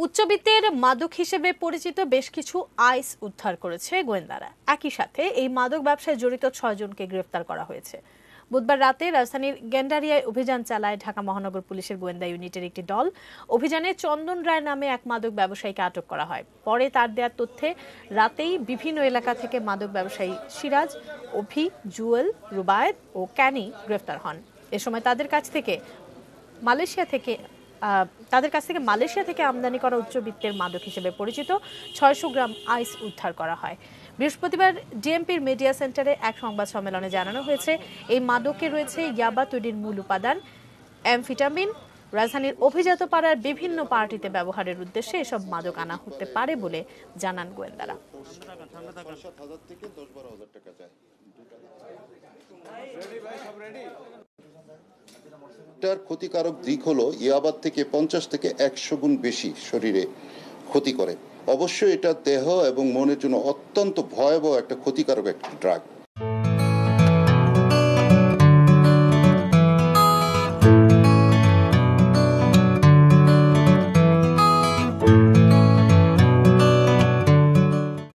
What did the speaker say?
উচ্চবিত্তের মাদক হিসেবে পরিচিত বেশ কিছু আইস উদ্ধার করেছে গোয়েন্দারা। একই সাথে এই মাদক ব্যবসায় জড়িত ৬ জনকে গ্রেফতার করা হয়েছে। বুধবার রাতে রাজধানীর গেন্ডারিয়ায় অভিযান চালায় ঢাকা মহানগর পুলিশের গোয়েন্দা ইউনিটের একটি দল। অভিযানে চন্দন রায় নামে এক মাদক ব্যবসায়ীকে আটক করা হয়। পরে তার দেওয়া তথ্যে রাতেই বিভিন্ন এলাকা থেকে মাদক ব্যবসায়ী সিরাজ, অভি, জুয়েল, রুবায়েত ও ক্যানি গ্রেফতার হন। এ সময় তাদের কাছ থেকে মালয়েশিয়া থেকে আমদানি করা উচ্চবিত্তের মাদক হিসেবে পরিচিত ৬০০ গ্রাম আইস উদ্ধার করা হয়। বৃহস্পতিবার ডিএমপির মিডিয়া সেন্টারে এক সংবাদ সম্মেলনে জানানো হয়েছে, এই মাদকে রয়েছে ইয়াবা তৈরির মূল উপাদান অ্যামফিটামিন। রাজধানীর অভিজাত পাড়ার বিভিন্ন পার্টিতে ব্যবহারের উদ্দেশ্যে এসব মাদক আনা হতে পারে বলে জানান গোয়েন্দারা। এটার ক্ষতিকারক দিক হলো ইয়াবার থেকে 50 থেকে 100 গুণ বেশি শরীরে ক্ষতি করে। অবশ্যই এটা দেহ এবং মনের জন্য অত্যন্ত ভয়াবহ একটা ক্ষতিকারক একটা ড্রাগ।